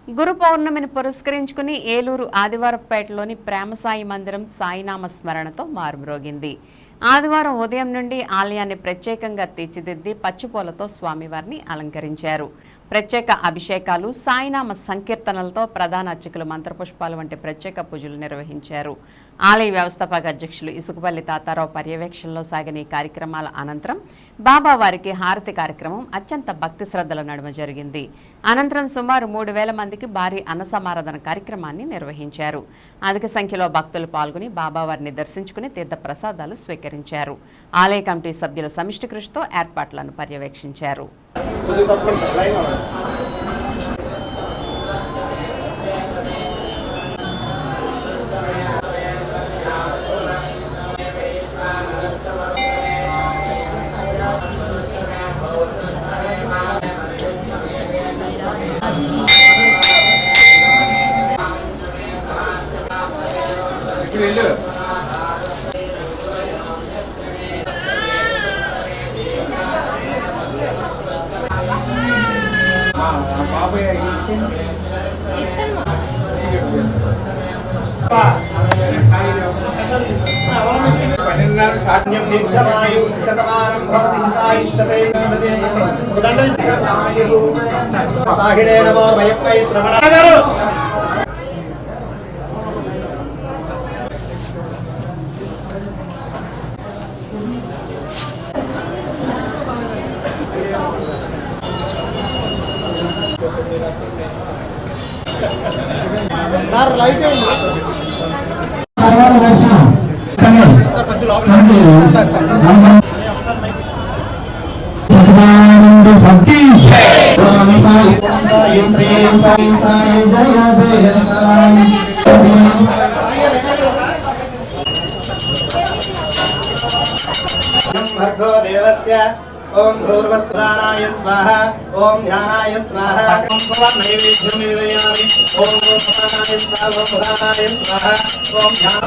గురు పౌర్ణమిని పురస్కరించుకుని ఏలూరు ఆదివారపేటలోని ప్రేమసాయి మందిరం సాయినామ స్మరణతో మారుమ్రోగింది. ఆదివారం ఉదయం నుండి ఆలయాన్ని ప్రత్యేకంగా తీర్చిదిద్ది పచ్చిపూలతో స్వామివారిని అలంకరించారు. ప్రత్యేక అభిషేకాలు, సాయినామ సంకీర్తనలతో ప్రధాన అర్చకులు మంత్రపుష్పాలు వంటి ప్రత్యేక పూజలు నిర్వహించారు. ఆలయ వ్యవస్థాపక అధ్యక్షులు ఇసుకపల్లి తాతారావు పర్యవేక్షణలో సాగిన ఈ కార్యక్రమాల అనంతరం బాబావారికి హారతి కార్యక్రమం అత్యంత భక్తి శ్రద్ధల నడుమ జరిగింది. అనంతరం సుమారు 3000 మందికి భారీ అన్నసమారాధన కార్యక్రమాన్ని నిర్వహించారు. అధిక సంఖ్యలో భక్తులు పాల్గొని బాబావారిని దర్శించుకుని తీర్థ ప్రసాదాలు స్వీకరించారు. ఆలయ కమిటీ సభ్యుల సమిష్టి కృషితో ఏర్పాట్లను పర్యవేక్షించారు. సార్ లైట్ శక్తి ओम भूर्वस्वाराय स्वाहा ओम ध्यानाय स्वाहा ओम भवान नैवेद्यं निवेदयामि ओम भूर्वस्वाराय स्वाहा ओम भवानाय स्वाहा ओम ध्यान